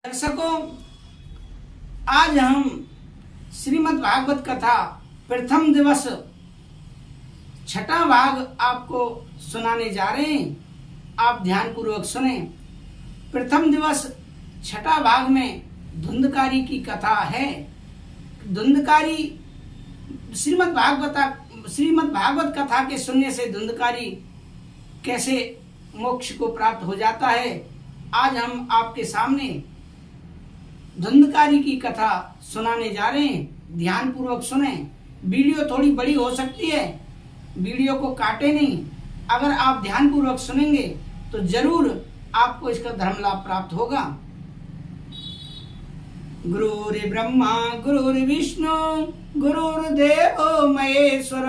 दर्शकों, आज हम श्रीमद् भागवत कथा प्रथम दिवस छठा भाग आपको सुनाने जा रहे हैं। आप ध्यान पूर्वक सुने। प्रथम दिवस छठा भाग में धुंधकारी की कथा है। धुंधकारी श्रीमद् भागवत कथा के सुनने से धुंधकारी कैसे मोक्ष को प्राप्त हो जाता है, आज हम आपके सामने धुंधकारी की कथा सुनाने जा रहे हैं। ध्यान पूर्वक सुने। वीडियो थोड़ी बड़ी हो सकती है, वीडियो को काटे नहीं। अगर आप ध्यान पूर्वक सुनेंगे तो जरूर आपको इसका धर्म लाभ प्राप्त होगा। गुरुर्ब्रह्मा गुरुर्विष्णु गुरुर्देवो महेश्वर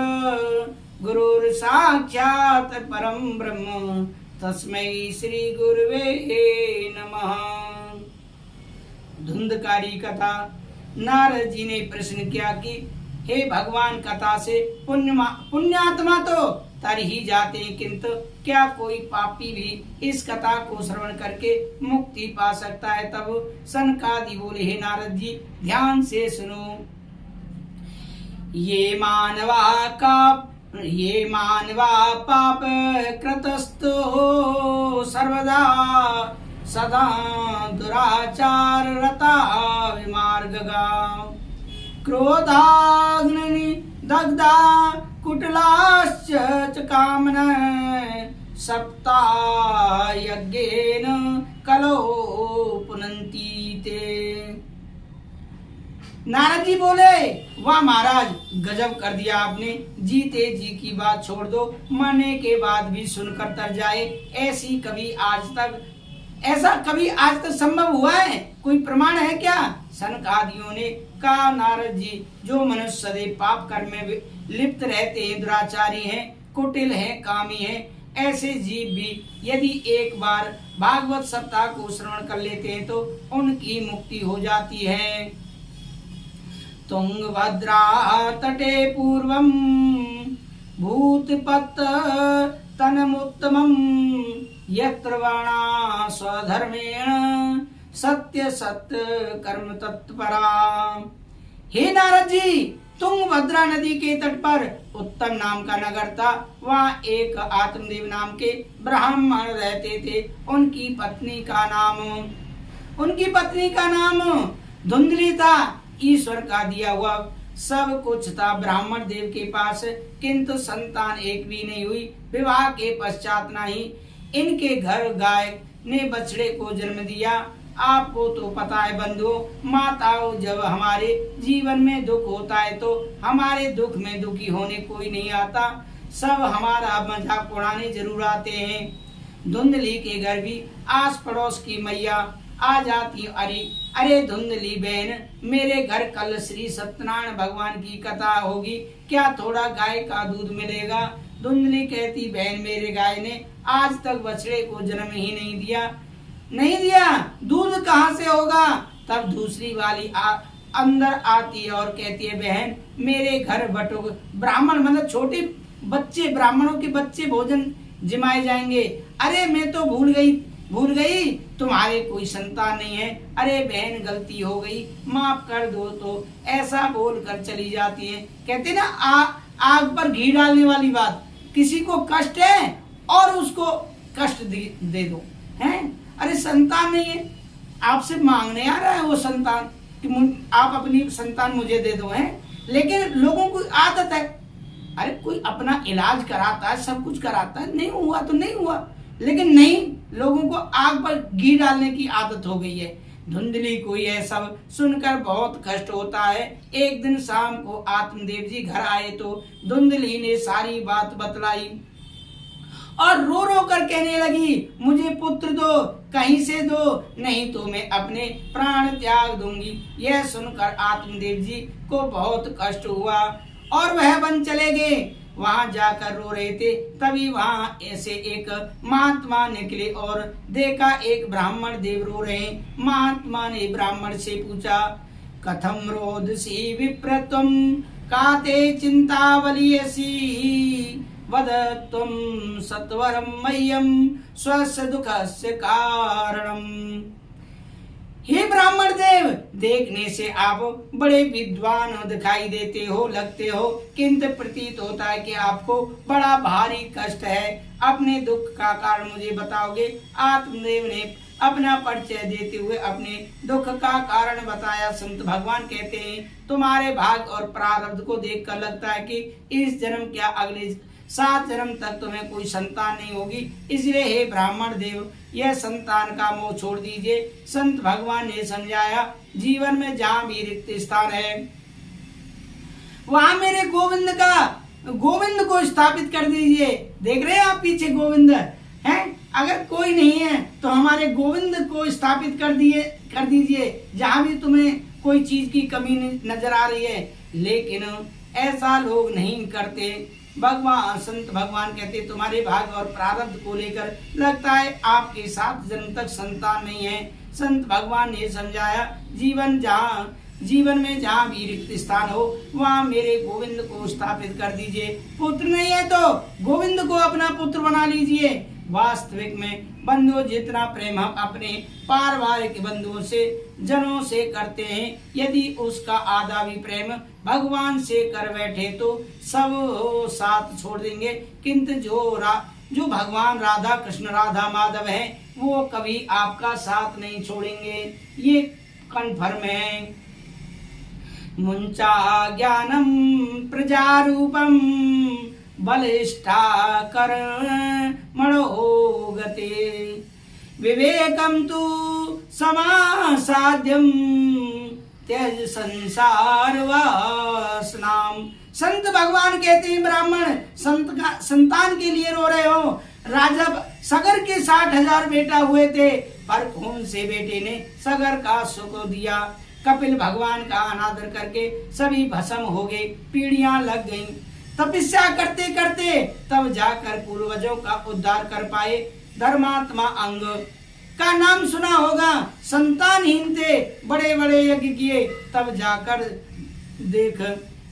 गुरुर्साक्षात् परम ब्रह्म तस्मै श्री गुरुवे नमः। धुंधकारी कथा। नारद जी ने प्रश्न किया कि हे भगवान, कथा से पुण्यात्मा तो तर ही जाते हैं, किंतु क्या कोई पापी भी इस कथा को श्रवण करके मुक्ति पा सकता है? तब सनकादि बोले, हे नारद जी, ध्यान से सुनो। ये मानवा पाप कृतस्तो सर्वदा सदा दुराचार रता विमार्गगा क्रोधाग्नि दग्धा कुटलाश्च च कामन सप्ता यज्ञेन कलो पुनन्ति ते। नारद जी बोले, वाह महाराज, गजब कर दिया आपने। जीते जी की बात छोड़ दो, मरने के बाद भी सुनकर तर जाए, ऐसा कभी आज तक संभव हुआ है? कोई प्रमाण है क्या? सनकादियों ने कहा, नारद जी, जो मनुष्य सदैव पाप कर्म में लिप्त रहते हैं, दुराचारी हैं, कुटिल हैं, कामी हैं, ऐसे जीव भी यदि एक बार भागवत सप्ताह को श्रवण कर लेते हैं तो उनकी मुक्ति हो जाती है। तुंगभद्रा तटे पूर्वम भूतपत् तनमुत्तमम् यत्र वर्णा स्वधर्मेण सत्य कर्म तत्परा। हे नारद जी, तुंगभद्रा नदी के तट पर उत्तम नाम का नगर था। वहाँ एक आत्मदेव नाम के ब्राह्मण रहते थे। उनकी पत्नी का नाम धुंधली था। ईश्वर का दिया हुआ सब कुछ था ब्राह्मण देव के पास, किंतु संतान एक भी नहीं हुई। विवाह के पश्चात नहीं इनके घर गाय ने बछड़े को जन्म दिया। आपको तो पता है बंधुओं, माताओं, जब हमारे जीवन में दुख होता है तो हमारे दुख में दुखी होने कोई नहीं आता, सब हमारा मजाक उड़ाने जरूर आते हैं। धुंधली के घर भी आस पड़ोस की मैया आ जाती। अरे धुंधली बहन, मेरे घर कल श्री सत्यनारायण भगवान की कथा होगी, क्या थोड़ा गाय का दूध मिलेगा? धुंधली कहती, बहन, मेरे गाय ने आज तक बछड़े को जन्म ही नहीं दिया, दूध कहाँ से होगा? तब दूसरी वाली अंदर आती है और कहती है, बहन, मेरे घर बटुक ब्राह्मण, मतलब छोटे बच्चे, ब्राह्मणों के बच्चे भोजन जिमाए जाएंगे। अरे मैं तो भूल गई, तुम्हारे कोई संतान नहीं है। अरे बहन, गलती हो गई, माफ कर दो। तो ऐसा बोल कर चली जाती है। कहते ना, आग पर घी डालने वाली बात। किसी को कष्ट है और उसको कष्ट दे दो, हैं? अरे संतान नहीं है, आपसे मांगने आ रहा है वो संतान कि आप अपनी संतान मुझे दे दो, हैं? लेकिन लोगों को आदत है, अरे कोई अपना इलाज कराता है, सब कुछ कराता है, नहीं हुआ तो नहीं हुआ, लेकिन नहीं, लोगों को आग पर घी डालने की आदत हो गई है। धुंधली को यह सब सुनकर बहुत कष्ट होता है। एक दिन शाम को आत्मदेव जी घर आए तो धुंधली ने सारी बात बतलाई और रो रो कर कहने लगी, मुझे पुत्र दो, कहीं से दो, नहीं तो मैं अपने प्राण त्याग दूंगी। यह सुनकर आत्मदेव जी को बहुत कष्ट हुआ और वह वन चले गए। वहां जाकर रो रहे थे, तभी वहां ऐसे एक महात्मा निकले और देखा एक ब्राह्मण देव रो रहे। महात्मा ने ब्राह्मण से पूछा, कथम रोदसी विप्रतम काते चिंतावलियसी वद त्वं सत्वरं मह्यं स्वस्य दुःखस्य कारणम्। हे देखने से आप बड़े विद्वान दिखाई देते हो, लगते हो, किंतु प्रतीत होता है कि आपको बड़ा भारी कष्ट है। अपने दुख का कारण मुझे बताओगे? आत्मदेव ने अपना परिचय देते हुए अपने दुख का कारण बताया। संत भगवान कहते हैं, तुम्हारे भाग्य और प्रारब्ध को देखकर लगता है कि इस जन्म क्या अगले 7 जन्म तक तुम्हें कोई संतान नहीं होगी, इसलिए हे ब्राह्मण देव, यह संतान का मोह छोड़ दीजिए। संत भगवान ने समझाया, जीवन में जहाँ भी रिक्त स्थान है वहां मेरे गोविंद को स्थापित कर दीजिए। देख रहे हैं आप पीछे गोविंद है, अगर कोई नहीं है तो हमारे गोविंद को स्थापित कर दीजिए जहां भी तुम्हें कोई चीज की कमी नजर आ रही है। लेकिन ऐसा लोग नहीं करते। भगवान संत भगवान कहते, तुम्हारे भाग्य और प्रारब्ध को लेकर लगता है आपके 7 जन्म तक संतान नहीं है। संत भगवान ने समझाया, जीवन में जहाँ भी रिक्त स्थान हो वहाँ मेरे गोविंद को स्थापित कर दीजिए। पुत्र नहीं है तो गोविंद को अपना पुत्र बना लीजिए। वास्तविक में बंधुओं, जितना प्रेम हम अपने पारिवारिक बंधुओं से, जनों से करते हैं, यदि उसका आधा भी प्रेम भगवान से कर बैठे तो सब साथ छोड़ देंगे। किंतु जो भगवान राधा कृष्ण राधा माधव है वो कभी आपका साथ नहीं छोड़ेंगे, ये कन्फर्म है। मुंचा ज्ञानम प्रजारूपम बलिष्ठा कर्मणो गते विवेकम तु समासाध्यम त्यज संसार वासनाम। संत भगवान कहते हैं, ब्राह्मण संतान के लिए रो रहे हो। राजा सगर के 60,000 बेटा हुए थे, पर कौन से बेटे ने सगर का सुख दिया? कपिल भगवान का अनादर करके सभी भस्म हो गए, पीढ़ियां लग गईं। तपस्या करते करते तब जाकर पूर्वजों का उद्धार कर पाए। धर्मात्मा अंग का नाम सुना होगा, संतानहीन थे, बड़े बड़े यज्ञ किए, तब जाकर देख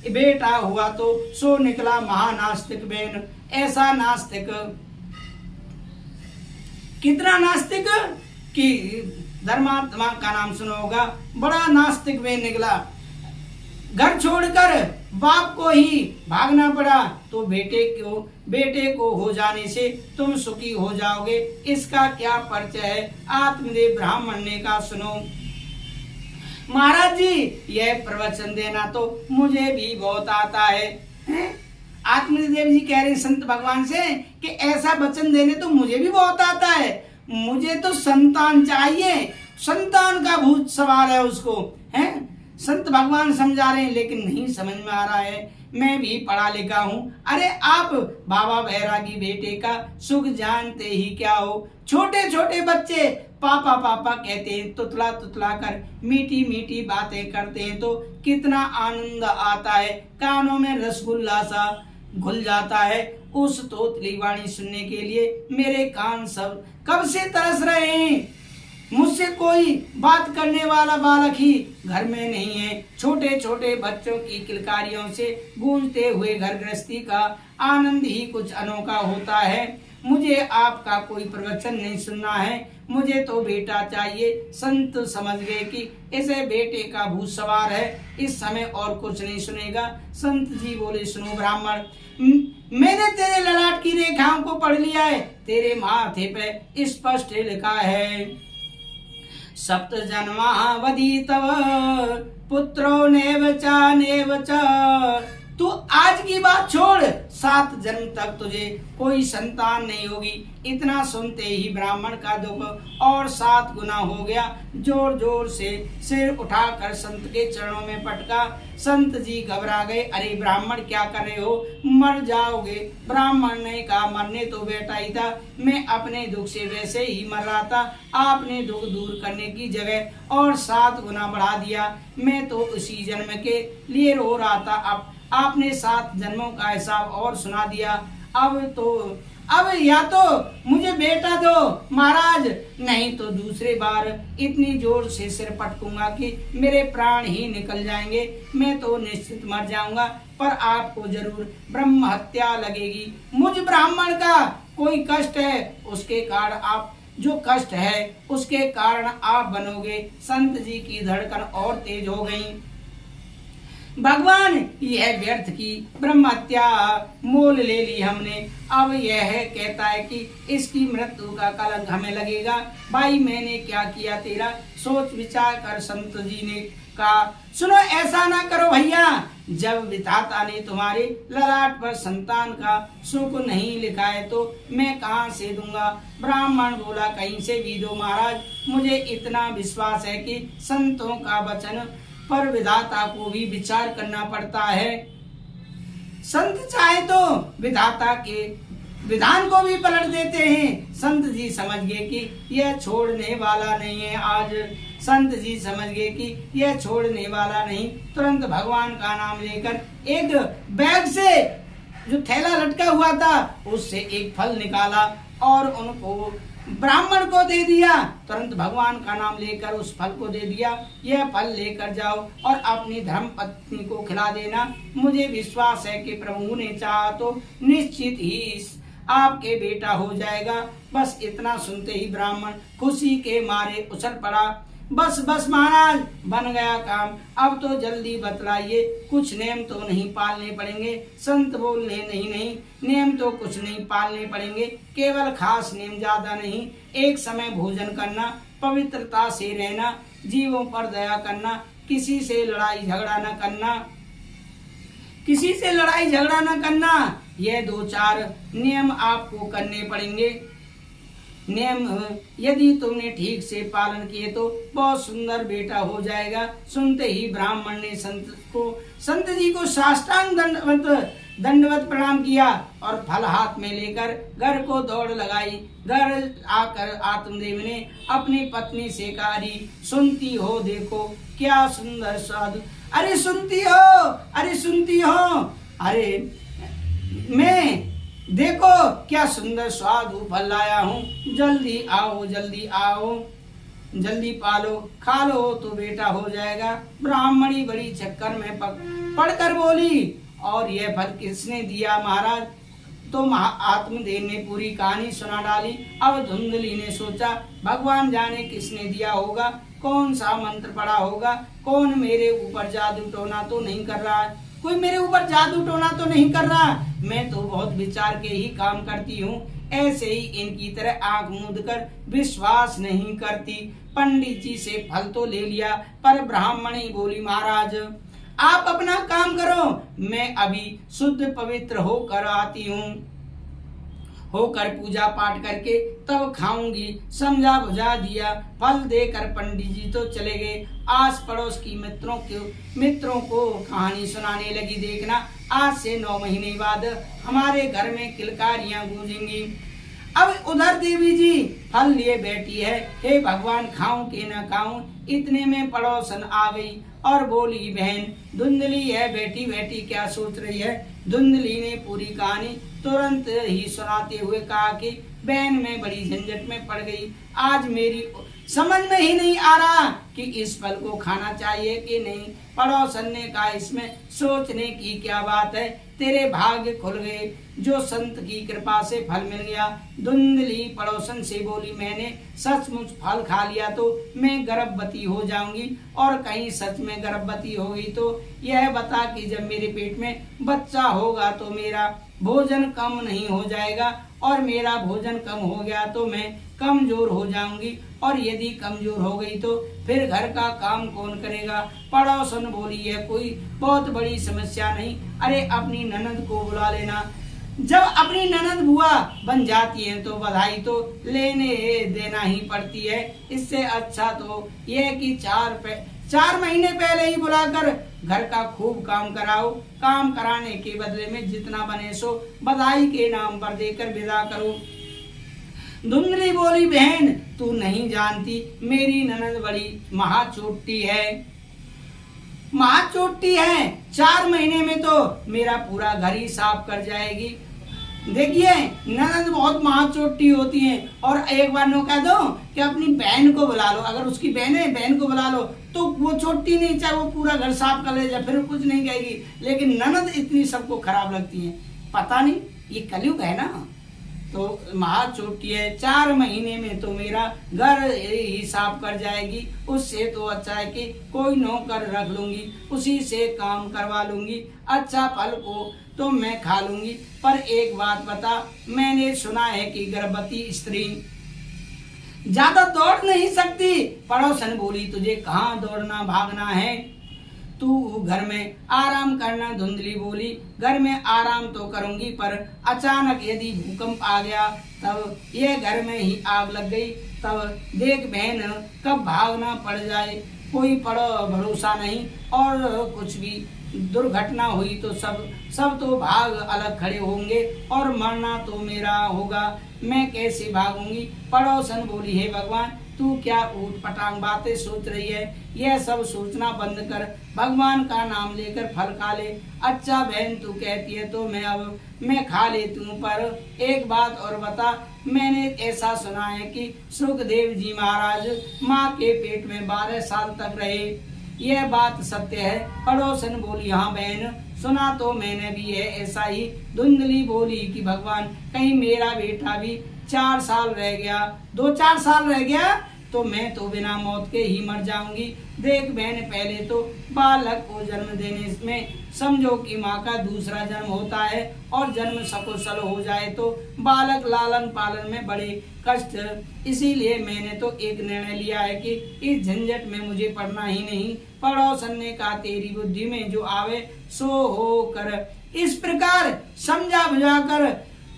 बेटा हुआ तो सो निकला महानास्तिक बेन। ऐसा नास्तिक, कितना नास्तिक कि धर्मात्मा का नाम सुना होगा, बड़ा नास्तिक बेन निकला। घर छोड़कर बाप को ही भागना पड़ा तो बेटे को हो जाने से तुम सुखी हो जाओगे, इसका क्या परिचय है? आत्मदेव ब्राह्मण ने कहा, सुनो महाराज जी, यह प्रवचन देना तो मुझे भी बहुत आता है। आत्मदेव जी कह रहे संत भगवान से कि ऐसा वचन देने तो मुझे भी बहुत आता है, मुझे तो संतान चाहिए, संतान का भूत सवार है उसको, है। संत भगवान समझा रहे हैं, लेकिन नहीं समझ में आ रहा है। मैं भी पढ़ा लिखा हूँ। अरे आप बाबा बैरागी बेटे का सुख जानते ही क्या हो? छोटे छोटे बच्चे पापा पापा कहते हैं, तुतला तुतला कर मीठी मीठी बातें करते हैं तो कितना आनंद आता है, कानों में रसगुल्ला सा घुल जाता है। उस तोतली वाणी सुनने के लिए मेरे कान सब कब से तरस रहे हैं। मुझसे कोई बात करने वाला बालक ही घर में नहीं है। छोटे छोटे बच्चों की किलकारियों से गूंजते हुए घर गृहस्थी का आनंद ही कुछ अनोखा होता है। मुझे आपका कोई प्रवचन नहीं सुनना है, मुझे तो बेटा चाहिए। संत समझ गए कि ऐसे बेटे का भूत सवार है, इस समय और कुछ नहीं सुनेगा। संत जी बोले, सुनो ब्राह्मण, मैंने तेरे ललाट की रेखाओं को पढ़ लिया है। तेरे माथे पे स्पष्ट लिखा है, सप्त जन्मावधि तव पुत्रो नेव च। तू आज की बात छोड़, 7 जन्म तक तुझे कोई संतान नहीं होगी। इतना सुनते ही ब्राह्मण का दुख और 7 गुना हो गया। जोर जोर से सिर उठाकर संत के चरणों में पटका। संत जी घबरा गए, अरे ब्राह्मण क्या कर रहे हो, मर जाओगे। ब्राह्मण ने कहा, मरने तो बेटा ही था, मैं अपने दुख से वैसे ही मर रहा था। आपने दुख दूर करने की जगह और 7 गुना बढ़ा दिया। मैं तो उसी जन्म के लिए रो रहा था, अब आपने 7 जन्मों का हिसाब और सुना दिया। अब या तो मुझे बेटा दो महाराज, नहीं तो दूसरे बार इतनी जोर से सिर पटकूंगा कि मेरे प्राण ही निकल जाएंगे। मैं तो निश्चित मर जाऊंगा, पर आपको जरूर ब्रह्म हत्या लगेगी। मुझ ब्राह्मण का कोई कष्ट है, उसके कारण आप जो कष्ट है उसके कारण आप बनोगे। संत जी की धड़कन और तेज हो गई। भगवान, यह व्यर्थ की ब्रह्म हत्या मोल ले ली हमने, अब यह कहता है कि इसकी मृत्यु का कलंक हमें लगेगा। भाई मैंने क्या किया तेरा, सोच विचार कर। संत जी ने कहा, सुनो ऐसा ना करो भैया, जब विधाता ने तुम्हारे ललाट पर संतान का सुख नहीं लिखा है तो मैं कहाँ से दूंगा। ब्राह्मण बोला, कहीं से भी दो महाराज, मुझे इतना विश्वास है कि संतों का वचन पर विधाता को भी विचार करना पड़ता है। संत चाहे तो विधाता के विधान को भी पलट देते हैं। संत जी समझ गए कि यह छोड़ने वाला नहीं है। आज संत जी समझ गए कि यह छोड़ने वाला नहीं। तुरंत भगवान का नाम लेकर एक बैग से जो थैला लटका हुआ था उससे एक फल निकाला और उनको ब्राह्मण को दे दिया। तुरंत भगवान का नाम लेकर उस फल को दे दिया, यह फल लेकर जाओ और अपनी धर्म पत्नी को खिला देना। मुझे विश्वास है कि प्रभु ने चाहा तो निश्चित ही आपके बेटा हो जाएगा। बस इतना सुनते ही ब्राह्मण खुशी के मारे उछल पड़ा। बस बस महाराज, बन गया काम, अब तो जल्दी बतलाइए, कुछ नियम तो नहीं पालने पड़ेंगे। संत बोलने, नहीं नहीं, नियम तो कुछ नहीं पालने पड़ेंगे, केवल खास नियम, ज्यादा नहीं। एक समय भोजन करना, पवित्रता से रहना, जीवों पर दया करना, किसी से लड़ाई झगड़ा न करना, किसी से लड़ाई झगड़ा न करना। यह 2-4 नियम आपको करने पड़ेंगे। नियम यदि तुमने ठीक से पालन किए तो बहुत सुंदर बेटा हो जाएगा। सुनते ही ब्राह्मण ने संत जी को साष्टांग दंडवत प्रणाम किया और फल हाथ में लेकर घर को दौड़ लगाई। घर आकर आत्मदेव ने अपनी पत्नी से कहा, सुनती हो, देखो क्या सुंदर स्वाद। अरे सुनती हो, अरे सुनती हो, अरे मैं देखो क्या सुंदर स्वाद फल लाया हूँ, जल्दी आओ, जल्दी आओ, जल्दी पालो, खा लो तो बेटा हो जाएगा। ब्राह्मणी बड़ी चक्कर में पड़कर बोली, और यह फल किसने दिया महाराज? तो आत्मदेव ने पूरी कहानी सुना डाली। अब धुंधली ने सोचा, भगवान जाने किसने दिया होगा, कौन सा मंत्र पड़ा होगा, कौन मेरे ऊपर जादू टोना तो नहीं कर रहा है, कोई मेरे ऊपर जादू टोना तो नहीं कर रहा। मैं तो बहुत विचार के ही काम करती हूँ, ऐसे ही इनकी तरह आंख मूंद कर विश्वास नहीं करती। पंडित जी से फल तो ले लिया, पर ब्राह्मणी बोली, महाराज आप अपना काम करो, मैं अभी शुद्ध पवित्र होकर आती हूँ, होकर पूजा पाठ करके तब खाऊंगी। समझा बुझा दिया, फल देकर पंडित जी तो चले गए। आस पड़ोस की मित्रों को कहानी सुनाने लगी। देखना, आज से 9 महीने बाद हमारे घर में किलकारियां गूंजेंगी। अब उधर देवी जी फल लिए बैठी है, हे भगवान खाऊं कि न खाऊं। इतने में पड़ोसन आ गई और बोली, बहन धुंधली है, बैठी बैठी क्या सोच रही है? धुंधली ने पूरी कहानी तुरंत ही सुनाते हुए कहा कि बहन मैं बड़ी झंझट में पड़ गई, आज मेरी समझ में ही नहीं आ रहा कि इस फल को खाना चाहिए कि नहीं। पड़ोसन ने कहा, इसमें सोचने की क्या बात है, तेरे भाग्य खुल गए, जो संत की कृपा से फल मिल गया। धुंधली पड़ोसन से बोली, मैंने सचमुच फल खा लिया तो मैं गर्भवती हो जाऊंगी, और कहीं सच में गर्भवती हो गई तो यह बता कि जब मेरे पेट में बच्चा होगा तो मेरा भोजन कम नहीं हो जाएगा, और मेरा भोजन कम हो गया तो मैं कमजोर हो जाऊंगी, और यदि कमजोर हो गई तो फिर घर का काम कौन करेगा। पड़ोसन बोली, यह कोई बहुत बड़ी समस्या नहीं, अरे अपनी ननद को बुला लेना। जब अपनी ननद बुआ बन जाती है तो बधाई तो लेने देना ही पड़ती है। इससे अच्छा तो यह कि 4 महीने पहले ही बुलाकर घर का खूब काम कराओ, काम कराने के बदले में जितना बने सो बधाई के नाम पर देकर विदा करो। धुंधली बोली, बहन तू नहीं जानती, मेरी ननद बड़ी महाचोटी है, महाचोटी है, 4 महीने में तो मेरा पूरा घर ही साफ कर जाएगी। देखिए ननद बहुत महाचोटी होती है, और एक बार नो कह दो कि अपनी बहन को बुला लो, अगर उसकी बहन है बहन को बुला लो तो वो छोटी नहीं, चाहे वो पूरा घर साफ कर ले जाए फिर कुछ नहीं कहेगी। लेकिन ननद इतनी सबको खराब लगती है, पता नहीं ये कलयुग है ना। तो महाचोटी है, 4 महीने में तो मेरा घर ही साफ कर जाएगी। उससे तो अच्छा है कि कोई नौकर रख लूंगी, उसी से काम करवा लूंगी, अच्छा फल को तो मैं खा लूंगी। पर एक बात बता, मैंने सुना है कि गर्भवती स्त्री ज्यादा दौड़ नहीं सकती। पड़ोसन बोली, तुझे कहाँ दौड़ना भागना है, तू घर में आराम करना। धुंधली बोली, घर में आराम तो करूंगी, पर अचानक यदि भूकंप आ गया तब ये घर में ही आग लग गई, तब देख बहन कब भागना पड़ जाए, कोई भरोसा नहीं। और कुछ भी दुर्घटना हुई तो सब तो भाग अलग खड़े होंगे और मरना तो मेरा होगा, मैं कैसे भागूंगी। पड़ोसन बोली, हे भगवान, तू क्या ऊट पटांग बातें सोच रही है, यह सब सोचना बंद कर, भगवान का नाम लेकर फल खा ले। अच्छा बहन, तू कहती है तो मैं खा लेती हूँ, पर एक बात और बता, मैंने ऐसा सुना है कि सुखदेव जी महाराज माँ के पेट में 12 साल तक रहे, यह बात सत्य है। पड़ोसन बोली, हाँ बहन, सुना तो मैंने भी है ऐसा ही। धुंधली बोली कि भगवान, कहीं मेरा बेटा भी 4 साल रह गया, 2-4 साल रह गया तो मैं तो बिना मौत के ही मर जाऊंगी। देख बहन, पहले तो बालक को जन्म देने में समझो कि माँ का दूसरा जन्म होता है, और जन्म सकुशल हो जाए तो बालक लालन पालन में बड़े कष्ट। इसीलिए मैंने तो एक निर्णय लिया है कि इस झंझट में मुझे पड़ना ही नहीं। पड़ोसन ने कहा, तेरी बुद्धि में जो आवे सो हो कर। इस प्रकार समझा बुझाकर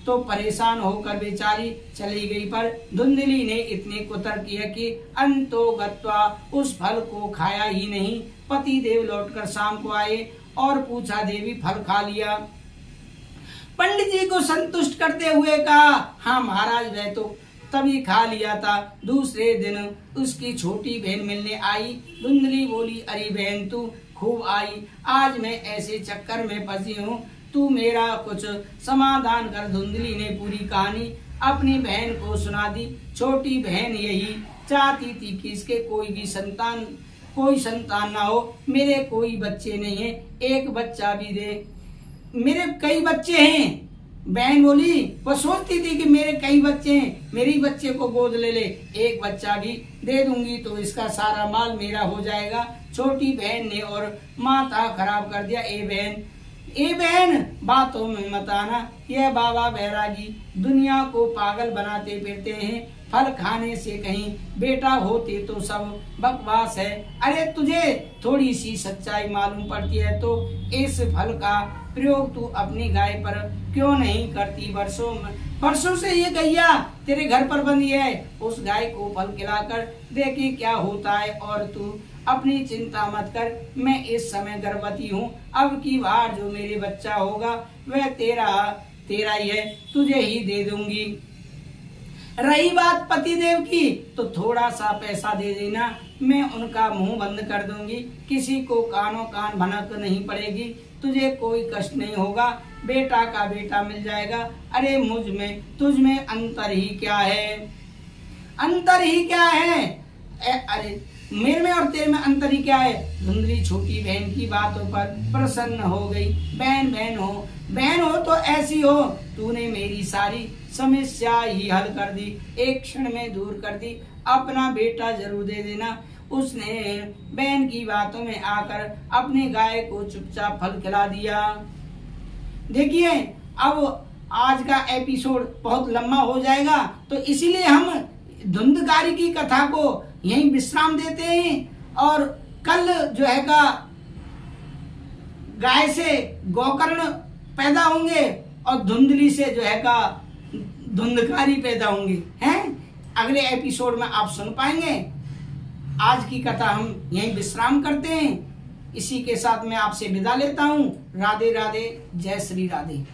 तो परेशान होकर बेचारी चली गई, पर धुंधली ने इतने कुतर्क किया कि अंतो गत्वा उस फल को खाया ही नहीं। पति देव लौटकर शाम को आए और पूछा, देवी फल खा लिया? पंडित जी को संतुष्ट करते हुए कहा, हाँ महाराज, वह तो तभी खा लिया था। दूसरे दिन उसकी छोटी बहन मिलने आई। धुंधली बोली, अरे बहन, तू खूब आई, आज मैं ऐसे चक्कर में फंसी हूँ, तू मेरा कुछ समाधान कर। धुंधली ने पूरी कहानी अपनी बहन को सुना दी। छोटी बहन यही चाहती थी कि इसके कोई संतान ना हो। मेरे कोई बच्चे नहीं है, एक बच्चा भी दे, मेरे कई बच्चे हैं। बहन बोली, वो सोचती थी कि मेरे कई बच्चे हैं, मेरे बच्चे को गोद ले ले, एक बच्चा भी दे दूंगी तो इसका सारा माल मेरा हो जाएगा। छोटी बहन ने और माथा खराब कर दिया। ए बहन, बातों में मत आना, यह बाबा बैरागी दुनिया को पागल बनाते फिरते हैं। फल खाने से कहीं बेटा होते तो सब बकवास है। अरे तुझे थोड़ी सी सच्चाई मालूम पड़ती है तो इस फल का प्रयोग तू अपनी गाय पर क्यों नहीं करती? वर्षों से ये गैया तेरे घर पर बंधी है, उस गाय को फल खिलाकर देखी क्या होता है। और तू अपनी चिंता मत कर, मैं इस समय गर्भवती हूँ, अब की बार जो मेरे बच्चा होगा वह तेरा ही है, तुझे ही दे दूंगी। रही बात पतिदेव की, तो थोड़ा सा पैसा दे देना, मैं उनका मुंह बंद कर दूंगी, किसी को कानों कान भनक नहीं पड़ेगी, तुझे कोई कष्ट नहीं होगा, बेटा का बेटा मिल जाएगा। अरे मुझ में तुझ में अंतर ही क्या है? अंतर ही क्या है? अरे मेरे में और तेरे में अंतर ही क्या है? धुंधली छोटी बहन की बातों पर प्रसन्न हो गई। बहन हो तो ऐसी हो, तूने मेरी सारी समस्या ही हल कर दी, एक क्षण में दूर कर दी, अपना बेटा जरूर दे देना। उसने बहन की बातों में आकर अपनी गाय को चुपचाप फल खिला दिया। देखिए, अब आज का एपिसोड बहुत लंबा हो जाएगा, तो इसीलिए हम धुंधकारी की कथा को यहीं विश्राम देते हैं, और कल जो है का गाय से गौकर्ण पैदा होंगे और धुंधली से जो है का धुंधकारी पैदा होंगे हैं। अगले एपिसोड में आप सुन पाएंगे। आज की कथा हम यहीं विश्राम करते हैं। इसी के साथ मैं आपसे विदा लेता हूँ। राधे राधे, जय श्री राधे।